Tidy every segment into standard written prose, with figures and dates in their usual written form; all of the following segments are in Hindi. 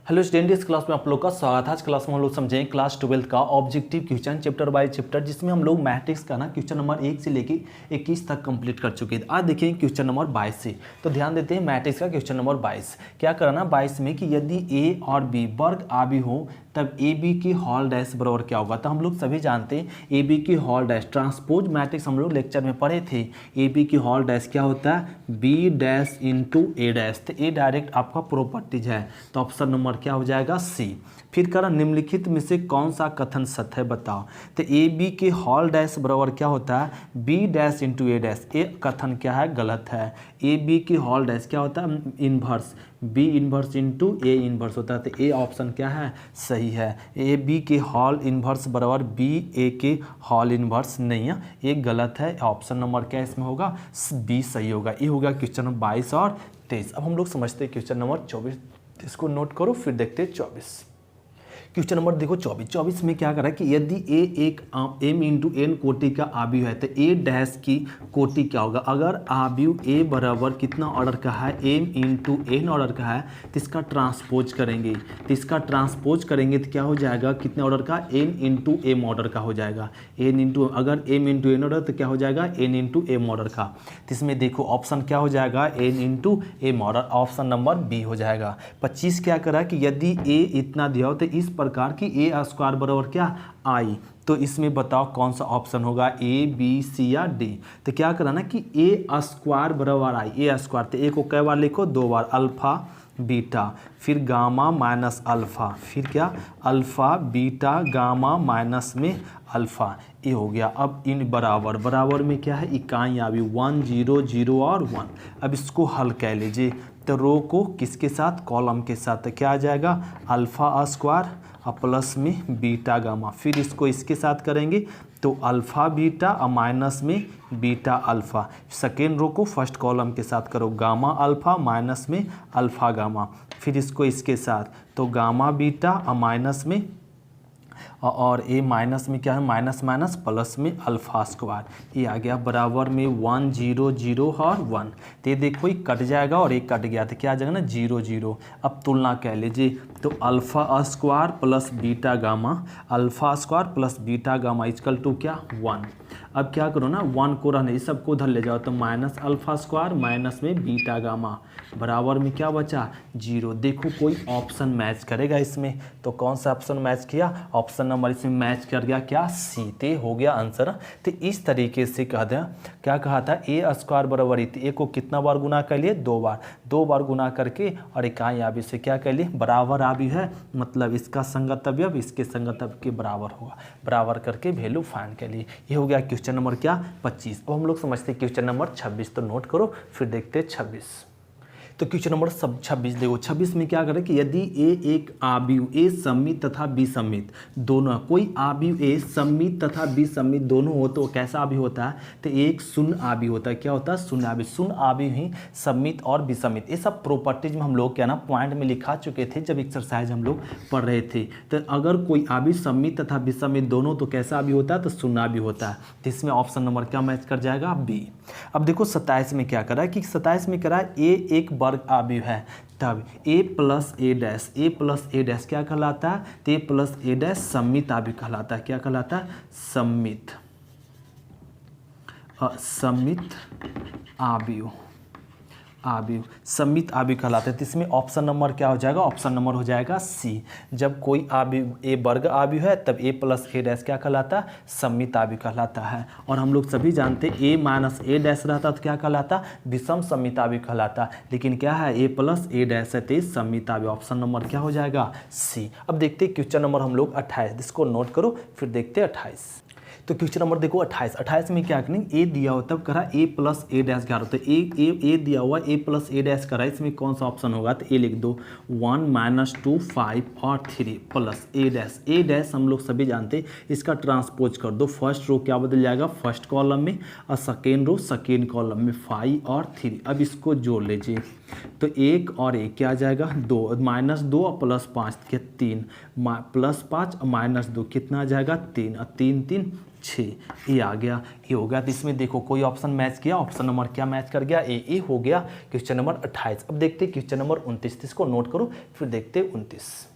हेलो स्टूडेंट, इस क्लास में आप लोग का स्वागत है। आज क्लास में हम लोग समझेंगे क्लास 12 का objective question chapter by chapter, जिसमें हम लोग मैट्रिक्स का ना क्वेश्चन नंबर 1 से लेके 21 तक कंप्लीट कर चुके हैं। आज देखिए क्वेश्चन नंबर 22 से, तो ध्यान देते हैं मैट्रिक्स का क्वेश्चन नंबर 22 क्या करना 22 में कि यदि ए और बी वर्ग आबी हो तब ए बी की हॉल डैश बराबर क्या होगा। तो हम लोग सभी जानते हैं ए बी की हॉल डैश ट्रांसपोज मैट्रिक्स हम लोग लेक्चर में पढ़े थे। ए बी की हॉल डैश क्या होता है बी डैश इंटू ए डैश। तो ए डायरेक्ट आपका प्रॉपर्टीज है, तो ऑप्शन नंबर क्या हो जाएगा सी। फिर करा निम्नलिखित में से कौन सा कथन सत्य है बताओ। तो ए बी के हॉल डैश बराबर क्या होता है बी डैश इंटू ए डैश। ये कथन क्या है गलत है। ए बी की हॉल डैश क्या होता है inverse B inverse into A inverse होता है। तो ए ऑप्शन क्या है सही है। ए बी के हॉल इन्वर्स बराबर बी ए के हॉल इन्वर्स नहीं है, ये गलत है। ऑप्शन नंबर क्या इसमें होगा बी सही होगा। ये होगा क्वेश्चन नंबर 22 और 23। अब हम लोग समझते हैं क्वेश्चन नंबर 24, इसको नोट करो फिर देखते हैं 24। क्वेश्चन नंबर देखो 24 में क्या करा कि यदि ए एक एम इंटू एन कोटि का आव्यूह है तो ए डैश की कोटि क्या होगा। अगर आव्यूह ए बराबर कितना ऑर्डर का है एम इंटू एन ऑर्डर का है तो इसका ट्रांसपोज करेंगे। तो इसका ट्रांसपोज करेंगे तो क्या हो जाएगा कितने ऑर्डर का एन इंटू एम ऑर्डर का हो जाएगा। एन इंटू अगर एम इंटू एन ऑर्डर तो क्या हो जाएगा एन इंटू एम ऑर्डर का। तो इसमें देखो ऑप्शन क्या हो जाएगा n into m order, option number B हो जाएगा। 25 क्या करा कि यदि ए इतना दिया हो तो इस प्रकार की ए स्क्वायर बराबर क्या आई, तो इसमें बताओ कौन सा ऑप्शन होगा ए बी सी या डी। तो क्या करना कि ए स्क्वायर बराबर आई ए स्क्वायर, तो ए को कई बार लिखो दो बार अल्फा बीटा फिर गामा माइनस अल्फा फिर क्या अल्फा बीटा गामा माइनस में अल्फा, ये हो गया। अब इन बराबर बराबर में क्या है इकाई आ भी 1 0 0 और 1। अब इसको हल कह लीजिए तो रो को किसके साथ कॉलम के साथ, तो क्या आ जाएगा अल्फा स्क्वायर और प्लस में बीटा गामा। फिर इसको इसके साथ करेंगे तो अल्फ़ा बीटा और माइनस में बीटा अल्फ़ा। सेकेंड रो को फर्स्ट कॉलम के साथ करो गामा अल्फ़ा माइनस में अल्फ़ा गामा। फिर इसको इसके साथ तो गामा बीटा और माइनस में और ए माइनस में क्या है माइनस माइनस प्लस में अल्फा स्क्वायर। ये आ गया बराबर में 1 0 0 और 1। तो ये देखो ये कट जाएगा और एक कट गया तो क्या आ जाएगा ना 0 0। अब तुलना कह लीजिए तो alpha square plus beta gamma alpha square plus beta gamma equal to क्या 1। अब क्या करो ना 1 को रहने इस सबको उधर ले जाओ तो माइनस अल्फ़ा स्क्वायर माइनस में बीटा गामा बराबर में क्या बचा 0। देखो कोई ऑप्शन मैच करेगा इसमें, तो कौन सा ऑप्शन मैच किया ऑप्शन नंबर इसमें मैच कर गया क्या सी। ते हो गया आंसर। तो इस तरीके से कह दें क्या कहा था ए स्क्वायर बराबर ए को कितना बार गुना कर लिए दो बार गुना करके और इकाई आव्यूह से क्या कर लिए बराबर आव्यूह है, मतलब इसका संगत अवयव इसके संगत अवयव के बराबर होगा, बराबर करके वैल्यू फाइंड कर लिए। ये हो गया क्वेश्चन नंबर क्या 25। अब हम लोग समझते हैं क्वेश्चन नंबर 26, तो नोट करो फिर देखते हैं 26। तो क्वेश्चन नंबर 26 देखो 26 में क्या करें कि यदि ए एक आव्यूह ए सममित तथा विसम्मित दोनों, कोई आव्यूह ए सममित तथा विसम्मित दोनों हो तो कैसा आव्यूह होता है तो एक शून्य आव्यूह होता है। क्या होता है शून्य आव्यूह। शून्य आव्यूह ही सम्मित और विसम्मित, ये सब प्रॉपर्टीज में हम लोग क्या ना पॉइंट में लिखा चुके थे जब एक्सरसाइज हम लोग पढ़ रहे थे। तो अगर कोई आव्यूह सम्मित तथा विसम्मित दोनों तो कैसा आव्यूह होता है तो शून्य आव्यूह होता है। तो इसमें ऑप्शन नंबर क्या मैच कर जाएगा बी। अब देखो 27 में क्या करा कि 27 में करा ए एक वर्ग आव्यूह है तब a प्लस ए डैश क्या कहलाता है तो a प्लस ए डैश सम्मित आव्यूह कहलाता है। क्या कहलाता है सम्मित आव्यूह सम्मित आव्यूह कहलाते हैं। तो इसमें ऑप्शन नंबर क्या हो जाएगा ऑप्शन नंबर हो जाएगा सी। जब कोई आव्यूह ए वर्ग आव्यूह है तब ए प्लस ए डैश क्या कहलाता है सम्मित आव्यूह कहलाता है। और हम लोग सभी जानते हैं ए माइनस ए डैश रहता तो क्या कहलाता विषम सम्मित आव्यूह कहलाता, लेकिन क्या है ए प्लस ए डैश है तो सम्मित आव्यूह। ऑप्शन नंबर क्या हो जाएगा सी। अब देखते हैं क्वेश्चन नंबर हम लोग 28, इसको नोट करो फिर देखते हैं 28। तो क्वेश्चन नंबर देखो 28 में क्या करेंगे ए दिया हुआ तब करा ए प्लस ए डैश क्या होता है ए दिया हुआ ए प्लस ए डैश करा, इसमें कौन सा ऑप्शन होगा तो ए लिख दो 1 -2 5 और 3 प्लस ए डैश हम लोग सभी जानते हैं इसका ट्रांसपोज कर दो। फर्स्ट रो क्या बदल जाएगा फर्स्ट कॉलम में और सेकेंड रो सेकेंड कॉलम में 5 और 3। अब इसको जोड़ लीजिए तो 1 और 1 क्या आ जाएगा 2, -2 और +5 के 3, +5 और -2 कितना आ जाएगा 3, और 3 3 6, ये आ गया, ये हो गया। तो इसमें देखो कोई ऑप्शन मैच किया, ऑप्शन नंबर क्या मैच कर गया, ए हो गया क्वेश्चन नंबर 28। अब देखते हैं क्वेश्चन नंबर 29, इसको नोट करो फिर देखते हैं 29।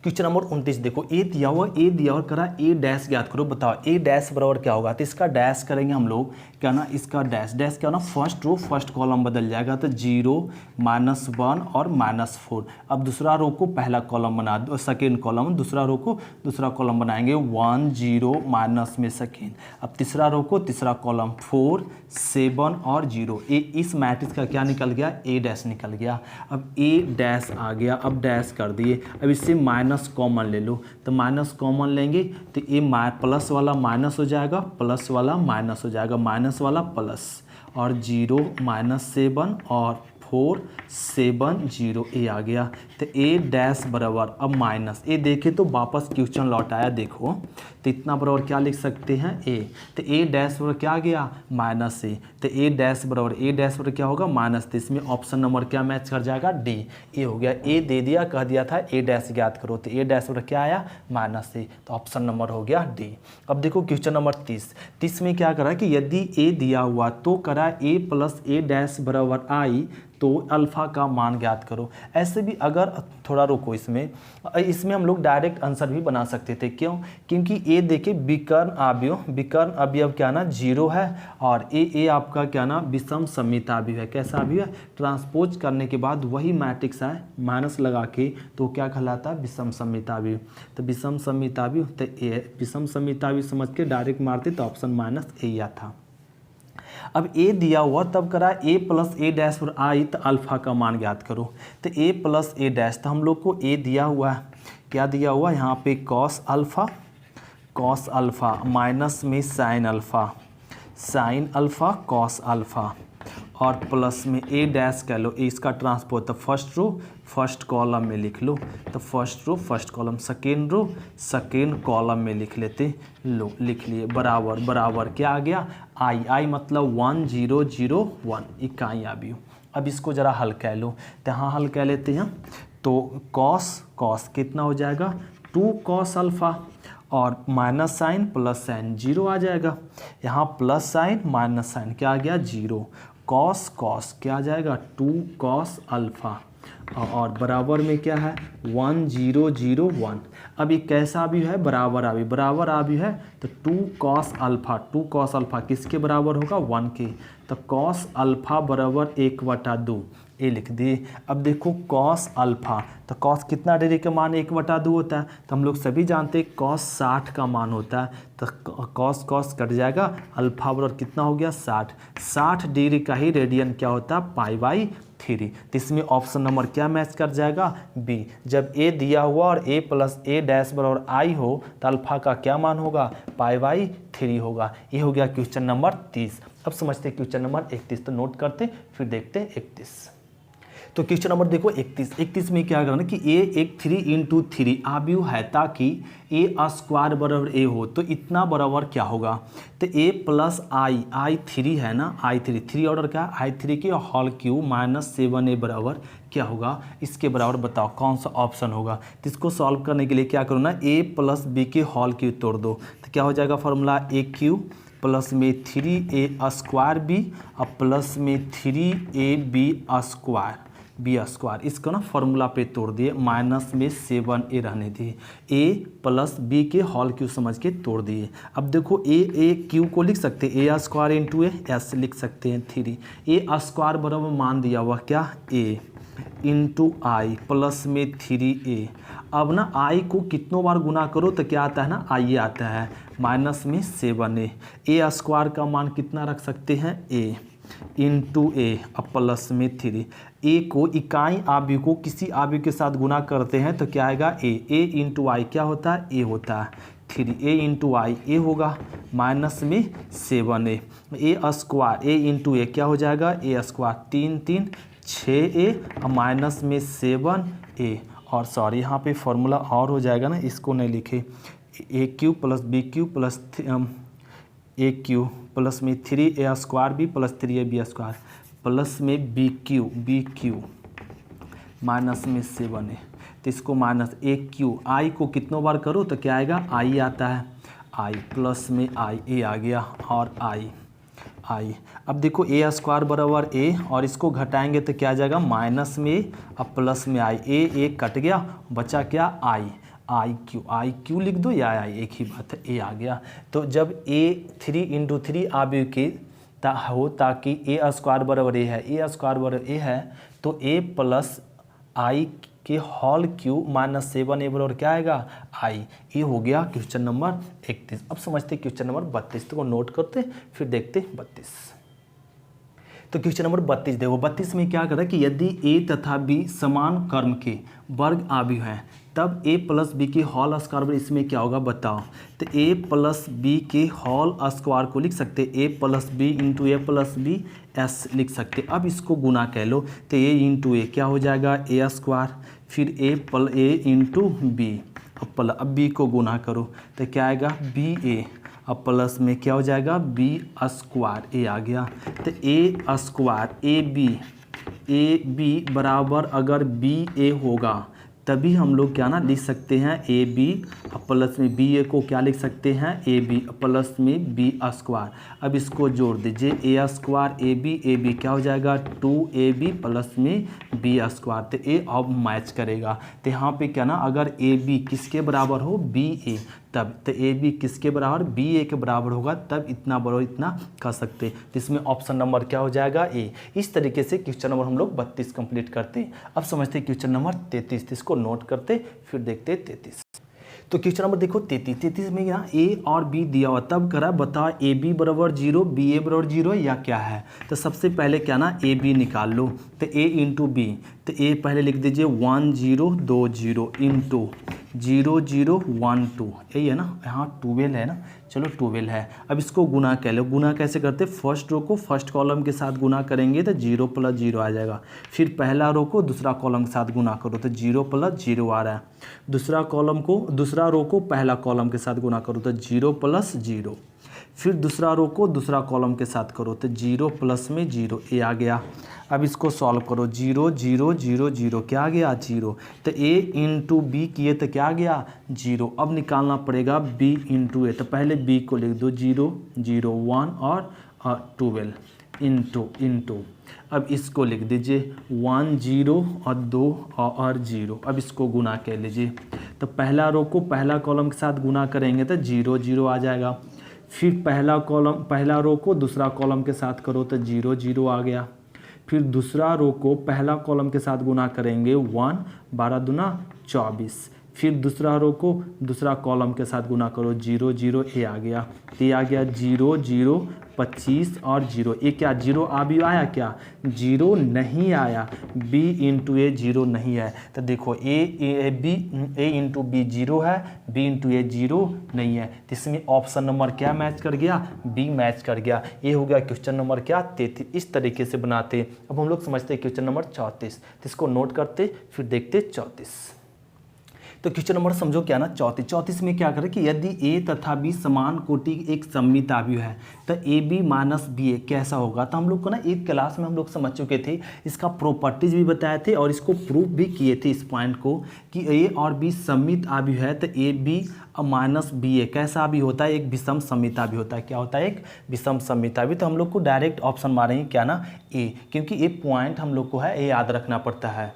क्वेश्चन नंबर 29 देखो, ए दिया हुआ, ए दिया और करा ए डैश ज्ञात करो, बताओ ए डैश बराबर क्या होगा। तो इसका डैश करेंगे हम लोग, क्या ना इसका डैश क्या ना फर्स्ट रो फर्स्ट कॉलम बदल जाएगा, तो 0 -1 और -4। अब दूसरा रो को पहला कॉलम बना दो, सेकेंड कॉलम, दूसरा रो को दूसरा कॉलम बनाएंगे 1 0 माइनस में सेकेंड। अब तीसरा रो को तीसरा कॉलम 4 7 और 0। ए इस मैट्रिक्स का क्या निकल गया, ए डैश निकल गया। अब ए डैश आ गया, अब डैश कर दिए। अब इससे माइनस कॉमन ले लो, तो माइनस कॉमन लेंगे तो ये प्लस वाला माइनस हो जाएगा, प्लस वाला माइनस हो जाएगा, माइनस वाला प्लस, और 0 -7 और 4 7 0, ए आ गया। तो ए डैश बराबर, अब माइनस ए देखे तो वापस क्वेश्चन लौट आया, देखो तो इतना बराबर क्या लिख सकते हैं ए। तो ए डैश बराबर क्या आ गया -ए। तो ए डैश बराबर क्या होगा माइनस। तो इसमें ऑप्शन नंबर क्या मैच कर जाएगा, डी, ए हो गया। ए दे दिया, कह दिया था ए डैश ज्ञात करो, तो ए डैश बराबर क्या आया -ए, तो ऑप्शन नंबर हो गया डी। अब देखो क्वेश्चन नंबर 30 में क्या करा कि यदि ए दिया हुआ तो करा ए प्लस ए डैश बराबर आई, तो अल्फ़ा का मान ज्ञात करो। ऐसे भी अगर थोड़ा रोको, इसमें हम लोग डायरेक्ट आंसर भी बना सकते थे, क्यों, क्योंकि ए देखे विकर्ण अवयव क्या ना 0 है, और ए आपका क्या ना विषम सममितावयव है। कैसा अवयव है, ट्रांसपोज करने के बाद वही मैट्रिक्स है, माइनस लगा के, तो क्या कहलाता है विषम सममितावयव। तो विषम सममितावयव, तो ए विषम सममितावयव समझ के डायरेक्ट मारते तो ऑप्शन -ए था। अब ए दिया हुआ, तब करा ए प्लस ए डैश पर आई, तो अल्फ़ा का मान ज्ञात करो। तो ए प्लस ए डैश, तो हम लोग को ए दिया हुआ है, क्या दिया हुआ यहाँ पे कॉस अल्फ़ा माइनस में साइन अल्फ़ा कॉस अल्फ़ा, और प्लस में ए डैश कह लो, इसका ट्रांसपोज, तो फर्स्ट रो फर्स्ट कॉलम में लिख लो, तो first row first column, second row second column में लिख लेते, लो लिख लिए, बराबर क्या आ गया आई मतलब 1 0 0 1 इकाई आबी। अब इसको ज़रा हल कह लो, तो यहाँ हल कह लेते हैं। तो कॉस कितना हो जाएगा 2 कॉस अल्फ़ा, और माइनस साइन प्लस साइन 0 आ जाएगा, यहाँ प्लस साइन माइनस साइन क्या आ गया 0, कॉस क्या आ जाएगा 2 कॉस अल्फ़ा, और बराबर में क्या है 1 0 0 1। अब ये कैसा भी है, बराबर आबी है, तो 2 कॉस अल्फ़ा किसके बराबर होगा 1 के, तो कॉस अल्फ़ा बराबर 1/2, ये लिख दिए। अब देखो कॉस अल्फ़ा, तो कॉस कितना डिग्री का मान 1/2 होता है, तो हम लोग सभी जानते हैं कॉस 60 का मान होता है, तो कॉस कट जाएगा, अल्फ़ा बराबर कितना हो गया 60 डिग्री का ही रेडियन क्या होता है π/3। तो इसमें ऑप्शन नंबर क्या मैच कर जाएगा, बी। जब ए दिया हुआ और ए प्लस ए डैश बराबर आई हो, तो अल्फ़ा का क्या मान होगा π/3 होगा। ये हो गया क्वेश्चन नंबर 30। अब समझते हैं क्वेश्चन नंबर 31, तो नोट करते फिर देखते 31। तो क्वेश्चन नंबर देखो 31 में क्या करना कि ए एक 3 × 3 अवयव है, ताकि ए स्क्वायर बराबर ए हो, तो इतना बराबर क्या होगा, तो ए प्लस आई 3 है ना, आई 3 ऑर्डर का आई 3 के होल क्यूब -7a बराबर क्या होगा, इसके बराबर बताओ कौन सा ऑप्शन होगा। तो इसको सॉल्व करने के लिए क्या करो ना, a + b के होल क्यूब तोड़ दो, तो क्या हो जाएगा फॉर्मूला a³ प्लस में 3a² b और प्लस में 3ab स्क्वायर, इसको ना फॉर्मूला पे तोड़ दिए, माइनस में 7a रहने दिए, a + b के होल क्यूब समझ के तोड़ दिए। अब देखो a³ को लिख सकते हैं a² × a, ऐसे लिख सकते हैं 3a² बराबर मान दिया हुआ क्या a × i प्लस में 3a। अब ना i को कितनों बार गुना करो तो क्या आता है ना, i आता है, माइनस में 7a का मान कितना रख सकते हैं a × a अब प्लस में 3। a को इकाई आव्यूह को किसी आव्यूह के साथ गुना करते हैं तो क्या आएगा a × i क्या होता है a होता है 3a × i a होगा, माइनस में 7a a × a क्या हो जाएगा a² 3 3 6a और माइनस में 7a, और सॉरी यहाँ पे फॉर्मूला और हो जाएगा ना, इसको नहीं लिखे, a³ + b³ + a³ प्लस में 3a² b + 3ab² प्लस में बी क्यू माइनस में 7 है, तो इसको माइनस ए क्यू, आई को कितनों बार करो तो क्या आएगा, आई आता है, आई प्लस में आई, ए आ गया और आई। अब देखो ए स्क्वायर बराबर ए, और इसको घटाएंगे तो क्या आ जाएगा, माइनस में अब प्लस में आई, ए कट गया, बचा क्या, आई क्यू लिख दो या आई, एक ही बात है, ए आ गया। तो जब ए 3 × 3 आबी के हो ताकि ए स्क्वायर बराबर ए है, ए स्क्वायर बराबर ए है, तो ए प्लस आई के होल क्यू माइनस 7 ए बराबर क्या आएगा, आई। ये हो गया क्वेश्चन नंबर 31। अब समझते क्वेश्चन नंबर 32, तो नोट करते फिर देखते 32। तो क्वेश्चन नंबर 32 देखो, 32 में क्या कर रहा है कि यदि ए तथा बी समान कर्म के वर्ग आव्यूह हैं तब a प्लस बी के होल स्क्वायर, इसमें क्या होगा बताओ। तो a प्लस बी के होल स्क्वायर को लिख सकते a plus b into a plus b एस लिख सकते। अब इसको गुना कह लो तो a इंटू ए क्या हो जाएगा, a स्क्वायर, फिर a इंटू बी, अब b को गुना करो तो क्या आएगा, बी ए, अब प्लस में क्या हो जाएगा, बी स्क्वायर, ए आ गया। तो a स्क्वायर ए बी बराबर अगर बी ए होगा तभी हम लोग क्या ना लिख सकते हैं, ए बी प्लस में बी ए को क्या लिख सकते हैं, ए बी प्लस में बी स्क्वायर। अब इसको जोड़ दीजिए, ए स्क्वायर ए बी क्या हो जाएगा, 2ab प्लस में बी स्क्वायर। तो ए अब मैच करेगा, तो यहाँ पे क्या ना, अगर ए बी किसके बराबर हो, बी ए, तब तो ए बी किसके बराबर, बी ए के बराबर होगा, तब इतना बराबर इतना कर सकते। तो इसमें ऑप्शन नंबर क्या हो जाएगा, ए। इस तरीके से क्वेश्चन नंबर हम लोग 32 कंप्लीट करते। अब समझते क्वेश्चन नंबर 33, इसको नोट करते फिर देखते 33। तो क्वेश्चन नंबर देखो 33 में यहाँ ए और बी दिया हुआ, तब करा बताओ ए बी बराबर 0, बी ए बराबर 0 या क्या है। तो सबसे पहले क्या ना, ए बी निकाल लो, तो ए इंटू बी, तो ए पहले लिख दीजिए 1 0 2 0 इंटू 0 0 1 2, यही है ना, यहाँ 12 है ना, चलो 12 है। अब इसको गुना कह लो, गुना कैसे करते, फर्स्ट रो को फर्स्ट कॉलम के साथ गुना करेंगे तो 0 + 0 आ जाएगा, फिर पहला रो को दूसरा कॉलम के साथ गुना करो तो 0 + 0 आ रहा है, दूसरा रो को पहला कॉलम के साथ गुना करो तो 0 + 0, फिर दूसरा रो को दूसरा कॉलम के साथ करो तो 0 प्लस में 0, ए आ गया। अब इसको सॉल्व करो, 0 0 0 0 क्या आ गया, 0। तो ए इंटू बी किए तो क्या आ गया, 0। अब निकालना पड़ेगा बी इंटू ए, तो पहले बी को लिख दो 0 0 1 और 12 इंटू अब इसको लिख दीजिए 1 0 और 2 और 0। अब इसको गुना कह लीजिए, तो पहला रो को पहला कॉलम के साथ गुना करेंगे तो 0 0 आ जाएगा, फिर पहला रो को दूसरा कॉलम के साथ करो तो 0 0 आ गया, फिर दूसरा रो को पहला कॉलम के साथ गुना करेंगे 1 12 दूना 24, फिर दूसरा रो को दूसरा कॉलम के साथ गुना करो 0 0, ए आ गया। ये आ गया 0 0 25 और 0, ए क्या 0 अभी आया क्या, 0 नहीं आया, b इंटू ए 0 नहीं है। तो देखो ए इंटू बी 0 है, b इंटू ए 0 नहीं है, तो इसमें ऑप्शन नंबर क्या मैच कर गया, बी मैच कर गया। ये हो गया क्वेश्चन नंबर क्या 33। इस तरीके से बनाते। अब हम लोग समझते हैं क्वेश्चन नंबर 34, तो इसको नोट करते फिर देखते 34। तो क्वेश्चन नंबर समझो क्या ना 34 में क्या करें कि यदि ए तथा बी समान कोटि एक सममित आव्यूह है तो ए बी माइनस बी ए कैसा होगा। तो हम लोग को ना एक क्लास में हम लोग समझ चुके थे, इसका प्रॉपर्टीज भी बताए थे और इसको प्रूफ भी किए थे इस पॉइंट को कि ए और बी सममित आव्यूह है। तो ए बी माइनस बी ए कैसा भी होता है, एक विषम सममित आव्यूह होता है। क्या होता है, एक विषम सममित आव्यूह। तो हम लोग को डायरेक्ट ऑप्शन मारेंगे क्या ना ए, क्योंकि ये पॉइंट हम लोग को है ए याद रखना पड़ता है।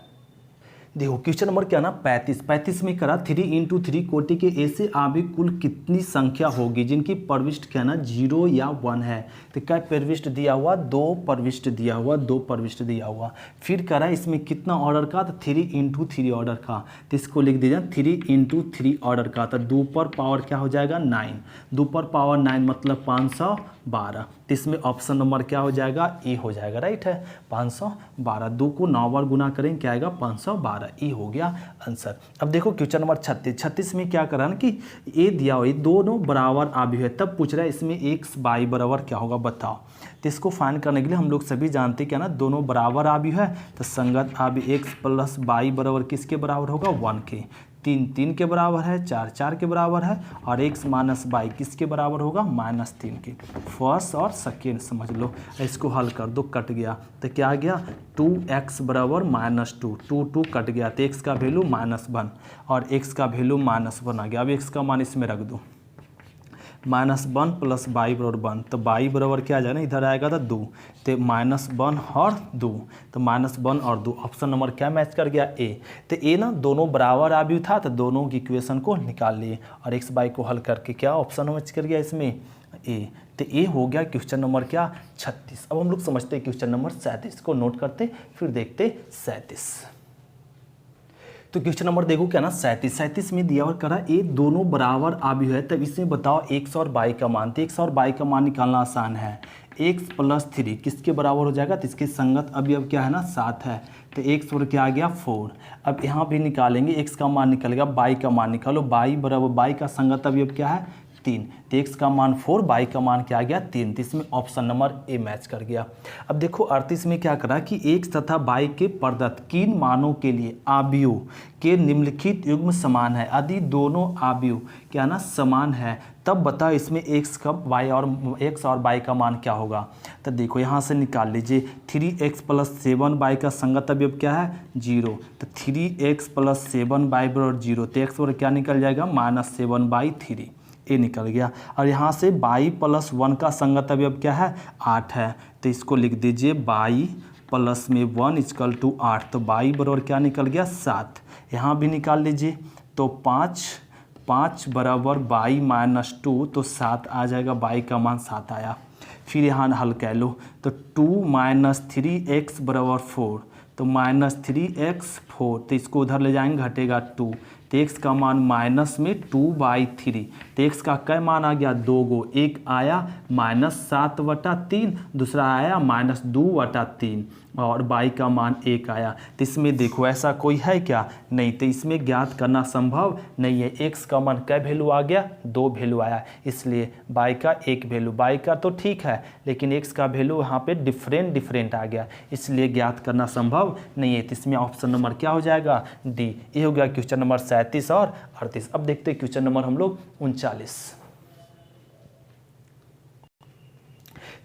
देखो क्वेश्चन नंबर क्या ना 35 में करा 3 इंटू 3 कोटि के ऐसे आव्यूह कुल कितनी संख्या होगी जिनकी प्रविष्ट क्या ना 0 या 1 है। तो क्या प्रविष्ट दिया हुआ, 2 प्रविष्ट दिया हुआ, 2 प्रविष्ट दिया हुआ। फिर करा इसमें कितना ऑर्डर का, तो 3 इंटू 3 ऑर्डर का। तो इसको लिख दीजिए 3 इंटू 3 ऑर्डर का। तो 2 पर पावर क्या हो जाएगा 9, 2 पर पावर 9 मतलब 512। तो इसमें ऑप्शन नंबर क्या हो जाएगा, ए हो जाएगा। राइट है 512, 2 को 9 बार गुना करेंगे क्या आएगा 512, ई हो गया आंसर। अब देखो क्वेश्चन नंबर 36 में क्या करा ना कि ए दिया हुआ, ये दोनों बराबर आव्यूह है। तब पूछ रहा है इसमें एक्स वाई बराबर क्या होगा बताओ। तो इसको फाइंड करने के लिए हम लोग सभी जानते हैं क्या ना दोनों बराबर आव्यूह है। तो संगत आव्यूह एक्स प्लस वाई बराबर किसके बराबर होगा 1 के। 3 3 के बराबर है, 4 4 के बराबर है, और x माइनस बाई किसके बराबर होगा, -3 के। फर्स्ट और सेकेंड समझ लो। इसको हल कर दो, कट गया तो क्या आ गया, 2x बराबर -2, 2 2 कट गया तो x का वैल्यू -1 और x का वैल्यू -1 आ गया। अब x का मान इसमें रख दो, -1 प्लस बाई बराबर 1, तो बाई बराबर क्या आ जाएगा, इधर आएगा तो 2, तो -1 और 2, तो -1 और 2 ऑप्शन नंबर क्या मैच कर गया, ए। तो ए ना दोनों बराबर आव्यूह था, तो दोनों की इक्वेशन को निकाल लिए और एक्स बाई को हल करके क्या ऑप्शन मैच कर गया इसमें, ए। तो ए हो गया क्वेश्चन नंबर क्या, 36। अब हम लोग समझते हैं क्वेश्चन नंबर 37 को, नोट करते फिर देखते 37। तो क्वेश्चन नंबर देखो क्या ना 37 में दिया और करा ए दोनों बराबर आव्यूह है, तब इसमें बताओ x और y का मान। तो x और y का मान निकालना आसान है, x + 3 किसके बराबर हो जाएगा, तो इसके संगत अवयव क्या है ना 7 है, तो x और क्या आ गया 4। अब यहाँ भी निकालेंगे, x का मान निकलेगा, y का मान निकालो, y बराबर y का संगत अवयव क्या है 3, तो x का मान 4, y का मान क्या आ गया 3, तो इसमें ऑप्शन नंबर ए मैच कर गया। अब देखो 38 में क्या करा कि x तथा y के प्रदत्त किन मानों के लिए आव्यूह के निम्नलिखित युग्म समान है। यदि दोनों आव्यूह क्या ना समान है तब बताओ इसमें x का x और y का मान क्या होगा। तो देखो यहाँ से निकाल लीजिए, 3x + 7y का संगत अवयव क्या है 0, तो 3x + 7y बराबर 0, तो x और क्या निकल जाएगा -7/3, ए निकल गया। और यहाँ से y + 1 का संगत अवयव क्या है 8 है, तो इसको लिख दीजिए y + में 1 = 8, तो y बराबर क्या निकल गया 7। यहाँ भी निकाल लीजिए, तो 5 बराबर y - 2, तो 7 आ जाएगा, y का मान 7 आया। फिर यहाँ हल कर लो, तो 2 - 3x बराबर 4, तो -3x 4, तो इसको उधर ले जाएंगे घटेगा 2, तो x का मान -2/3, तो x का क्या मान आ गया 2 गो, एक आया -7/3, दूसरा आया -2/3 और y का मान 1 आया। तो इसमें देखो ऐसा कोई है क्या, नहीं, तो इसमें ज्ञात करना संभव नहीं है। x का मान क्या वैल्यू आ गया 2 वैल्यू आया, इसलिए y का 1 वैल्यू, y का तो ठीक है लेकिन x का वैल्यू यहाँ पे डिफरेंट आ गया, इसलिए ज्ञात करना संभव नहीं है। तो इसमें ऑप्शन नंबर क्या हो जाएगा डी। ये हो गया क्वेश्चन नंबर 37 और 38। अब देखते हैं क्वेश्चन नंबर हम लोग 39।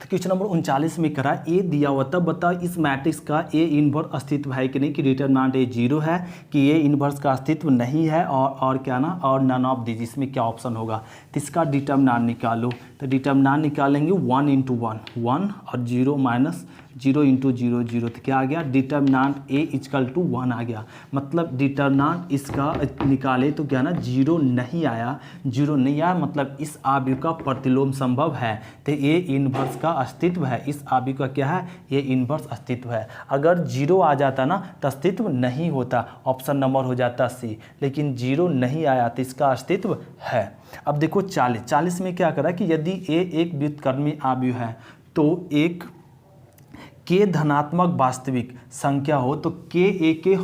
तो क्वेश्चन नंबर 39 में करा ए दिया हुआ, तब बताओ इस मैट्रिक्स का ए इनवर्स अस्तित्व है कि नहीं, कि डिटरमिनेंट ए 0 है कि ए इनवर्स का अस्तित्व नहीं है, और क्या ना, और नन ऑफ दिस, इसमें क्या ऑप्शन होगा। तो इसका डिटरमिनेंट निकालो, तो डिटरमिनेंट निकालेंगे 1 × 1 1 और 0 - 0 × 0 0, तो क्या आ गया डिटरमिनेंट ए = 1 आ गया। मतलब डिटरमिनेंट इसका निकाले तो क्या ना 0 नहीं आया, मतलब इस आव्यूह का प्रतिलोम संभव है, तो ए इनवर्स का अस्तित्व है, इस आव्यूह का क्या है ये इनवर्स अस्तित्व है। अगर 0 आ जाता ना तो अस्तित्व नहीं होता, ऑप्शन नंबर हो जाता सी, लेकिन 0 नहीं आया तो इसका अस्तित्व है। अब देखो 40 में क्या करा कि यदि ए एक व्युत्क्रमी आव्यूह है तो एक के धनात्मक वास्तविक संख्या हो, तो के ए के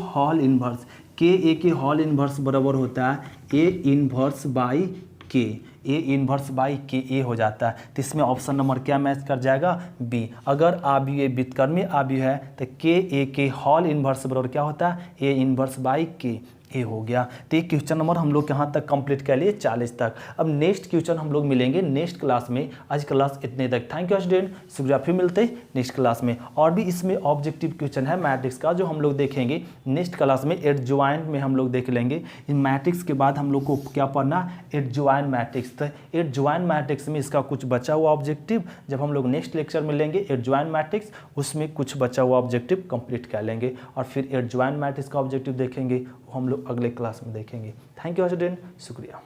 होल इनवर्स बराबर होता है ए इनवर्स बाई के, ए इनवर्स बाई के ए हो जाता है। तो इसमें ऑप्शन नंबर क्या मैच कर जाएगा बी। अगर आव्यूह व्युत्क्रमी आव्यूह है तो के ए के होल इनवर्स बराबर क्या होता है ए इनवर्स बाई के, ए हो गया। तो ये क्वेश्चन नंबर हम लोग यहाँ तक कंप्लीट कर लिए 40 तक। अब नेक्स्ट क्वेश्चन हम लोग मिलेंगे नेक्स्ट क्लास में। आज क्लास इतने तक, थैंक यू स्टूडेंट, शुक्रिया, फिर मिलते हैं नेक्स्ट क्लास में। और भी इसमें ऑब्जेक्टिव क्वेश्चन है मैट्रिक्स का जो हम लोग देखेंगे नेक्स्ट क्लास में, एडजॉइंट में हम लोग देख लेंगे। इन मैट्रिक्स के बाद हम लोग को क्या पढ़ना, एडजॉइंट मैट्रिक्स। तो एडजॉइंट मैट्रिक्स में इसका कुछ बचा हुआ ऑब्जेक्टिव जब हम लोग नेक्स्ट लेक्चर में लेंगे एडजॉइंट मैट्रिक्स, उसमें कुछ बचा हुआ ऑब्जेक्टिव कंप्लीट कर लेंगे और फिर एडजॉइंट मैट्रिक्स का ऑब्जेक्टिव देखेंगे, हम लोग अगले क्लास में देखेंगे। थैंक यू स्टूडेंट, शुक्रिया।